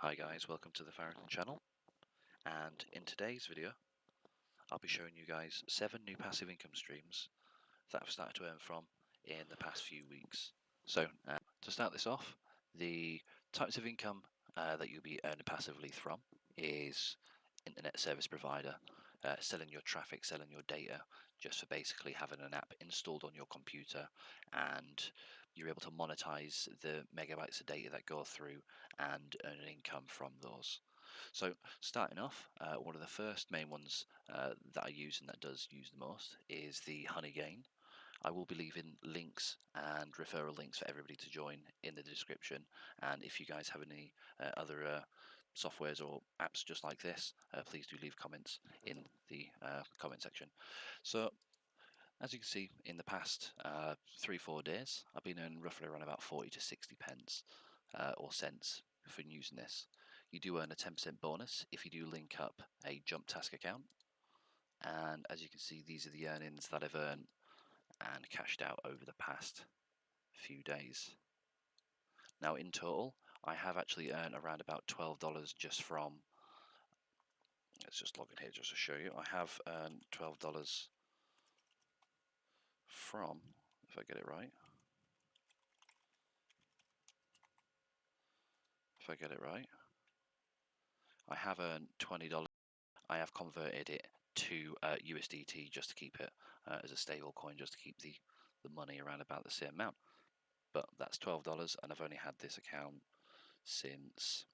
Hi guys, welcome to the Farrington channel, and in today's video I'll be showing you guys 7 new passive income streams that I've started to earn from in the past few weeks. So to start this off, the types of income that you'll be earning passively from is internet service provider, selling your traffic, selling your data, just for basically having an app installed on your computer, and you're able to monetize the megabytes of data that go through and earn an income from those. So starting off, one of the first main ones that I use and that does use the most is the Honey Gain. I will be leaving links and referral links for everybody to join in the description, and if you guys have any other softwares or apps just like this, please do leave comments in the comment section. So as you can see, in the past 3-4 days I've been earning roughly around about 40 to 60 pence or cents for using this. You do earn a 10% bonus if you do link up a jump task account, and as you can see, these are the earnings that I've earned and cashed out over the past few days. Now in total I have actually earned around about $12 just from, let's just log in here just to show you, I have earned $12 from, if I get it right, I have earned $20. I have converted it to USDT just to keep it as a stable coin, just to keep the money around about the same amount. But that's $12, and I've only had this account since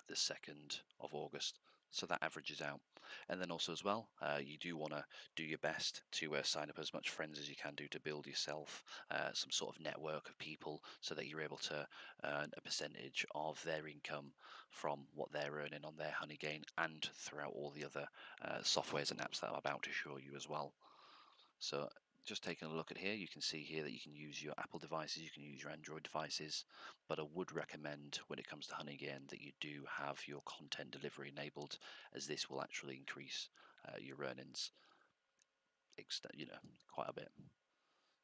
the 2nd of August, so that averages out. And then also as well, you do want to do your best to sign up as much friends as you can do to build yourself some sort of network of people, so that you're able to earn a percentage of their income from what they're earning on their Honey Gain, and throughout all the other softwares and apps that I'm about to show you as well. So just taking a look at here, you can see here that you can use your Apple devices, you can use your Android devices, but I would recommend when it comes to Honey Gain that you do have your content delivery enabled, as this will actually increase your earnings, quite a bit.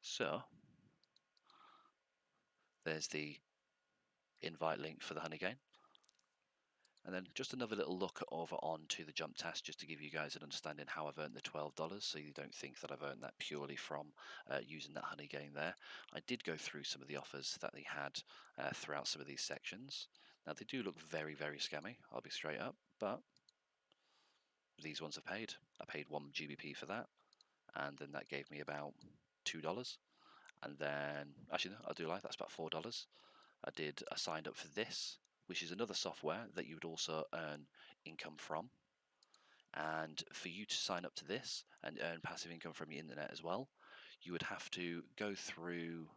So there's the invite link for the Honey Gain. And then just another little look over onto the jump task, just to give you guys an understanding how I've earned the $12, so you don't think that I've earned that purely from using that Honey Gain there. I did go through some of the offers that they had throughout some of these sections. Now they do look very, very scammy, I'll be straight up, but these ones are paid. I paid 1 GBP for that, and then that gave me about $2. And then, actually no, I do lie, that's about $4. I signed up for this, which is another software that you would also earn income from. And for you to sign up to this and earn passive income from your internet as well, you would have to go through.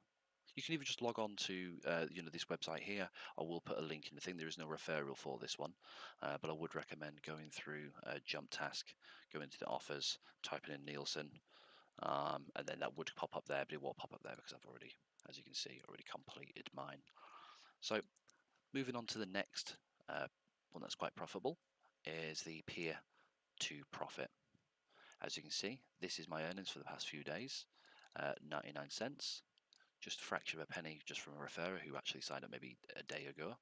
You can even just log on to this website here. I will put a link in the thing. There is no referral for this one, but I would recommend going through Jump Task, go into the offers, typing in Nielsen, and then that would pop up there. But it won't pop up there because I've already, as you can see, already completed mine. So moving on to the next one that's quite profitable is the peer to profit. As you can see, this is my earnings for the past few days, 99 cents, just a fraction of a penny just from a referrer who actually signed up maybe a day ago.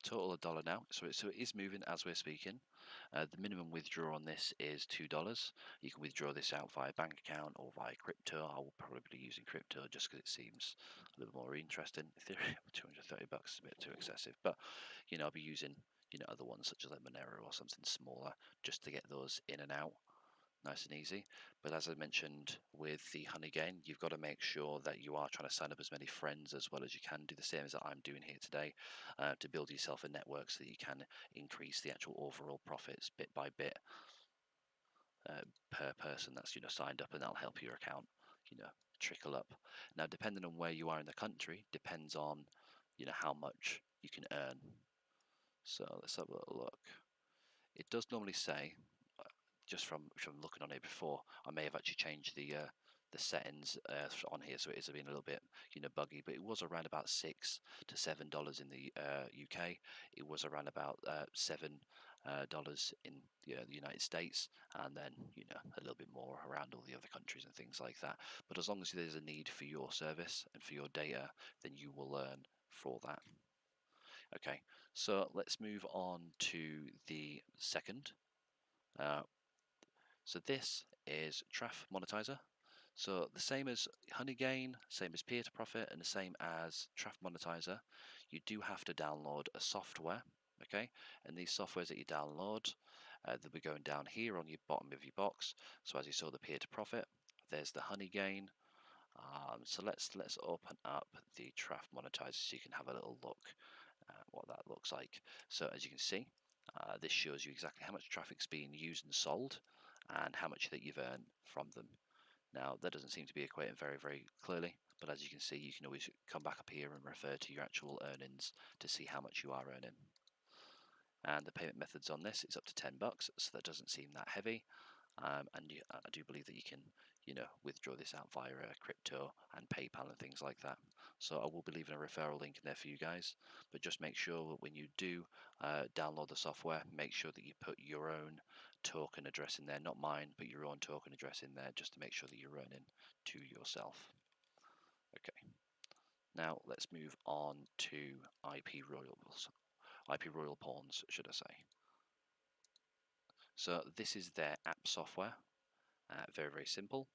Total $1 now, so it is moving as we're speaking. The minimum withdrawal on this is $2. You can withdraw this out via bank account or via crypto. I will probably be using crypto just because it seems a little more interesting. Ethereum, $230 is a bit too excessive, but I'll be using other ones such as like Monero or something smaller just to get those in and out nice and easy. But as I mentioned with the Honey Gain, you've got to make sure that you are trying to sign up as many friends as well as you can. Do the same as that I'm doing here today to build yourself a network so that you can increase the actual overall profits bit by bit per person that's signed up, and that'll help your account trickle up. Now, depending on where you are in the country, depends on how much you can earn. So let's have a look. It does normally say, just from looking on it before, I may have actually changed the settings on here, so it is being a little bit buggy, but it was around about $6 to $7 in the UK. It was around about $7 in the United States, and then a little bit more around all the other countries and things like that. But as long as there's a need for your service and for your data, then you will earn for that. Okay, so let's move on to the second. So this is Traf Monetizer. So the same as Honeygain, same as Peer to Profit, and the same as Traf Monetizer, you do have to download a software, okay? And these softwares that you download, they'll be going down here on your bottom of your box. So as you saw the Peer to Profit, there's the Honeygain. So let's open up the Traf Monetizer so you can have a little look at what that looks like. So as you can see, this shows you exactly how much traffic's being used and sold, and how much that you've earned from them. Now that doesn't seem to be equating very clearly, but as you can see, you can always come back up here and refer to your actual earnings to see how much you are earning. And the payment methods on this is up to $10, so that doesn't seem that heavy. And I do believe that you can, withdraw this out via crypto and PayPal and things like that. So I will be leaving a referral link in there for you guys. But just make sure when you do download the software, make sure that you put your own token address in there, not mine, but your own token address in there, just to make sure that you're earning to yourself. Okay. Now let's move on to IP Royal Pawns, should I say. So this is their app software. Very simple.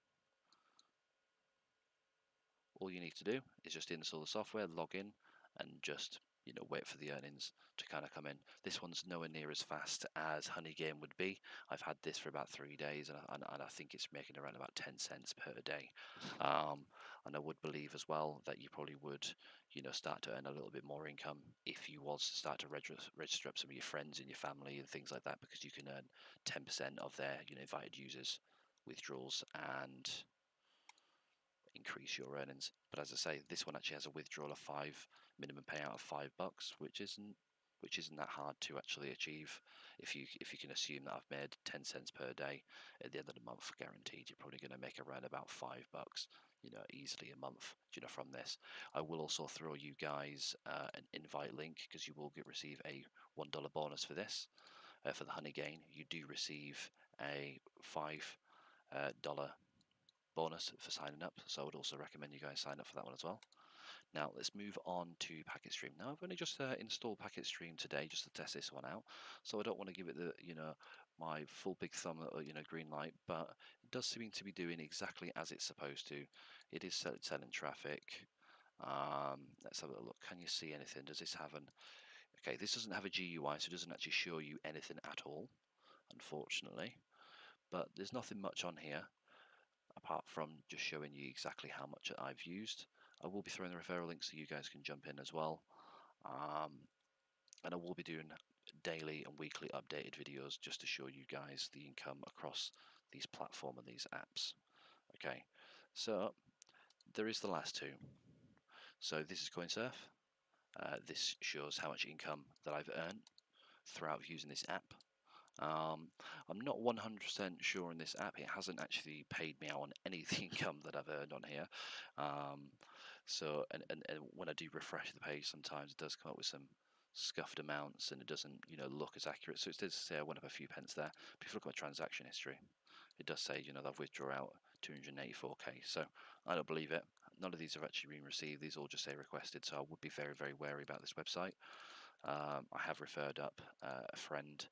All you need to do is just install the software, log in, and just wait for the earnings to kind of come in. This one's nowhere near as fast as Honeygain would be. I've had this for about 3 days, and I think it's making around about 10 cents per day. And I would believe as well that you probably would start to earn a little bit more income if you was to start to register up some of your friends and your family and things like that, because you can earn 10% of their invited users withdrawals and increase your earnings. But as I say, this one actually has a withdrawal of minimum payout of $5, which isn't that hard to actually achieve. If you can assume that I've made 10 cents per day at the end of the month, guaranteed you're probably going to make around about $5, easily a month, from this. I will also throw you guys an invite link, because you will receive a $1 bonus for this. For the Honeygain, you do receive a $5 bonus for signing up, so I would also recommend you guys sign up for that one as well. Now let's move on to PacketStream. Now I've only just installed PacketStream today just to test this one out, so I don't want to give it the my full big thumb or green light, but it does seem to be doing exactly as it's supposed to. It is selling traffic. Let's have a look. Can you see anything? Does this have an okay? This doesn't have a GUI, so it doesn't actually show you anything at all, unfortunately. But there's nothing much on here apart from just showing you exactly how much I've used. I will be throwing the referral links so you guys can jump in as well. And I will be doing daily and weekly updated videos just to show you guys the income across these platforms and these apps. Okay, so there is the last two. So this is GoingSurf. This shows how much income that I've earned throughout using this app. I'm not 100% sure on this app. It hasn't actually paid me out on any of the income that I've earned on here. So when I do refresh the page, sometimes it does come up with some scuffed amounts, and it doesn't look as accurate. So it does say I went up a few pence there. But if you look at my transaction history, it does say that I've withdrawn out 284k. So I don't believe it. None of these have actually been received. These all just say requested. So I would be very wary about this website. I have referred up a friend,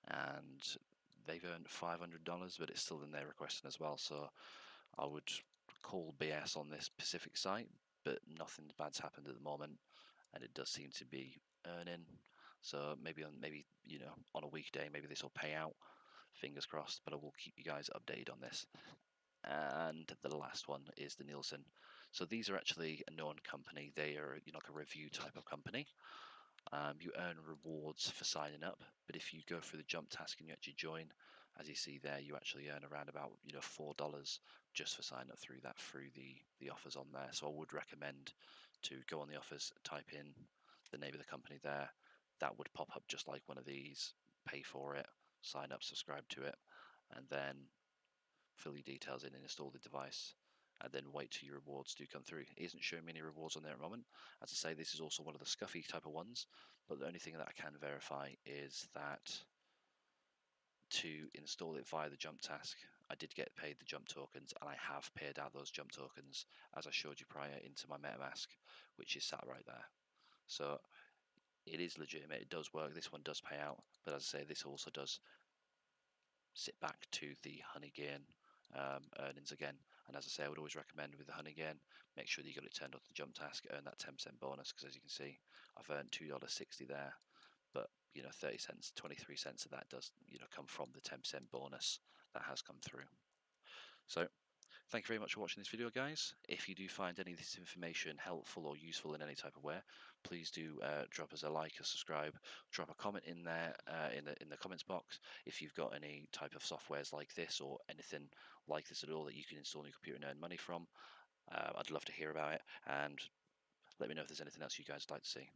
and they've earned $500, but it's still in their requesting as well. So I would call BS on this specific site, but nothing bad's happened at the moment, and it does seem to be earning. So maybe on a weekday, maybe this will pay out. Fingers crossed. But I will keep you guys updated on this. And the last one is the Nielsen. So these are actually a known company. They are like a review type of company. You earn rewards for signing up, but if you go through the jump task and you actually join, as you see there, you actually earn around about $4 just for signing up through the offers on there. So I would recommend to go on the offers, type in the name of the company there. That would pop up just like one of these. Pay for it, sign up, subscribe to it, and then fill your details in and install the device, and then wait till your rewards do come through. It isn't showing many rewards on there at the moment. As I say, this is also one of the scuffy type of ones, but the only thing that I can verify is that to install it via the jump task, I did get paid the jump tokens, and I have paid out those jump tokens as I showed you prior into my MetaMask, which is sat right there. So it is legitimate. It does work. This one does pay out. But as I say, this also does sit back to the honey gain earnings again. And as I say, I would always recommend with the honey gain, make sure that you got it turned off the jump task, earn that 10% bonus, because as you can see, I've earned $2.60 there, but 30 cents, 23 cents of that does come from the 10% bonus that has come through. So thank you very much for watching this video, guys. If you do find any of this information helpful or useful in any type of way, please do drop us a like, a subscribe, drop a comment in there in the comments box. If you've got any type of softwares like this or anything like this at all that you can install on your computer and earn money from, I'd love to hear about it, and let me know if there's anything else you guys would like to see.